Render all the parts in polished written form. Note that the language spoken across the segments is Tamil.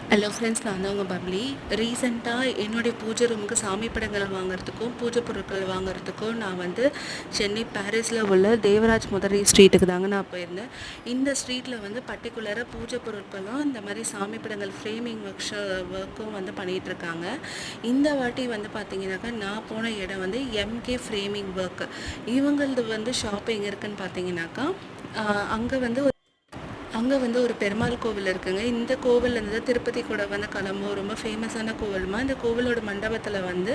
ஹலோ ஃப்ரெண்ட்ஸ், நான் தான் உங்கள் பப்ளி. ரீசெண்டாக என்னுடைய பூஜை ரூமுக்கு சாமி படங்கள் வாங்குறதுக்கும் பூஜை பொருட்கள் வாங்குறதுக்கும் நான் வந்து சென்னை பாரிஸில் உள்ள தேவராஜ் முதலி ஸ்ட்ரீட்டுக்கு தாங்க நான் போயிருந்தேன். இந்த ஸ்ட்ரீட்டில் வந்து பர்டிகுலராக பூஜை பொருட்களும் இந்த மாதிரி சாமி படங்கள் ஃப்ரேமிங் ஒர்க்கும் வந்து பண்ணிகிட்ருக்காங்க. இந்த வாட்டி வந்து பார்த்தீங்கன்னாக்கா நான் போன இடம் வந்து எம்கே ஃப்ரேமிங் ஒர்க். இவங்களது வந்து ஷாப் எங்கே இருக்குதுன்னு பார்த்தீங்கன்னாக்கா அங்கே வந்து ஒரு பெருமாள் கோவில் இருக்குங்க. இந்த கோவில் வந்து திருப்பதி கூட வந்து கிளம்பும் ரொம்ப ஃபேமஸான கோவில்மா. இந்த கோவிலோட மண்டபத்தில் வந்து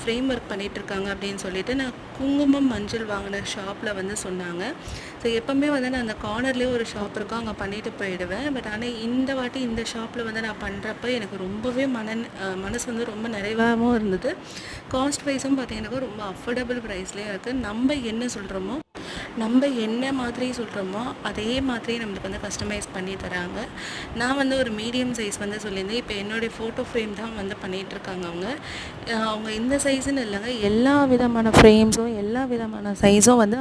ஃப்ரேம் ஒர்க் பண்ணிகிட்ருக்காங்க அப்படின்னு சொல்லிட்டு நான் குங்குமம் மஞ்சள் வாங்கின ஷாப்பில் வந்து சொன்னாங்க. ஸோ எப்போவுமே வந்து நான் அந்த கார்னர்லேயே ஒரு ஷாப் இருக்கும், அங்கே பண்ணிவிட்டு போயிடுவேன். பட் ஆனால் இந்த வாட்டி இந்த ஷாப்பில் வந்து நான் பண்ணுறப்ப எனக்கு ரொம்பவே மனசு வந்து ரொம்ப நிறைவாகவும் இருந்தது. காஸ்ட் வைஸும் பார்த்தீங்கன்னாக்கா ரொம்ப அஃபோர்டபுள் ப்ரைஸ்லேயே இருக்குது. நம்ம என்ன மாதிரி சொல்கிறோமோ அதே மாதிரி நம்மளுக்கு வந்து கஸ்டமைஸ் பண்ணி தராங்க. நான் வந்து ஒரு மீடியம் சைஸ் வந்து சொல்லியிருந்தேன். இப்போ என்னுடைய ஃபோட்டோ ஃப்ரேம் தான் வந்து பண்ணிகிட்ருக்காங்க அவங்க இந்த சைஸுன்னு இல்லைங்க, எல்லா விதமான ஃப்ரேம்ஸும் எல்லா விதமான சைஸும் வந்து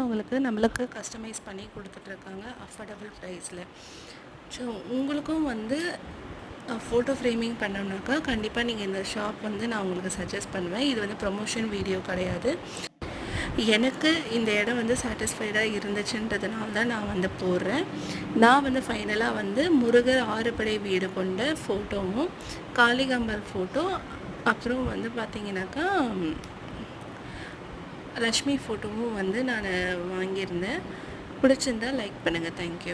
நம்மளுக்கு கஸ்டமைஸ் பண்ணி கொடுத்துட்ருக்காங்க அஃபோர்டபுள் ப்ரைஸில். ஸோ உங்களுக்கும் வந்து ஃபோட்டோ ஃப்ரேமிங் பண்ணோம்னாக்கா கண்டிப்பாக நீங்கள் இந்த ஷாப் வந்து நான் உங்களுக்கு சஜஸ்ட் பண்ணுவேன். இது வந்து ப்ரொமோஷன் வீடியோ கிடையாது. எனக்கு இந்த இடம் வந்து சாட்டிஸ்ஃபைடாக இருந்துச்சுன்றதுனால தான் நான் வந்து போடுறேன். நான் வந்து ஃபைனலாக வந்து முருகர் ஆறுபடை வீடு கொண்ட ஃபோட்டோவும் காளிகாம்பாள் ஃபோட்டோ அப்புறம் வந்து பார்த்திங்கனாக்கா லக்ஷ்மி ஃபோட்டோவும் வந்து நான் வாங்கியிருந்தேன். பிடிச்சிருந்தா லைக் பண்ணுங்கள். தேங்க்யூ.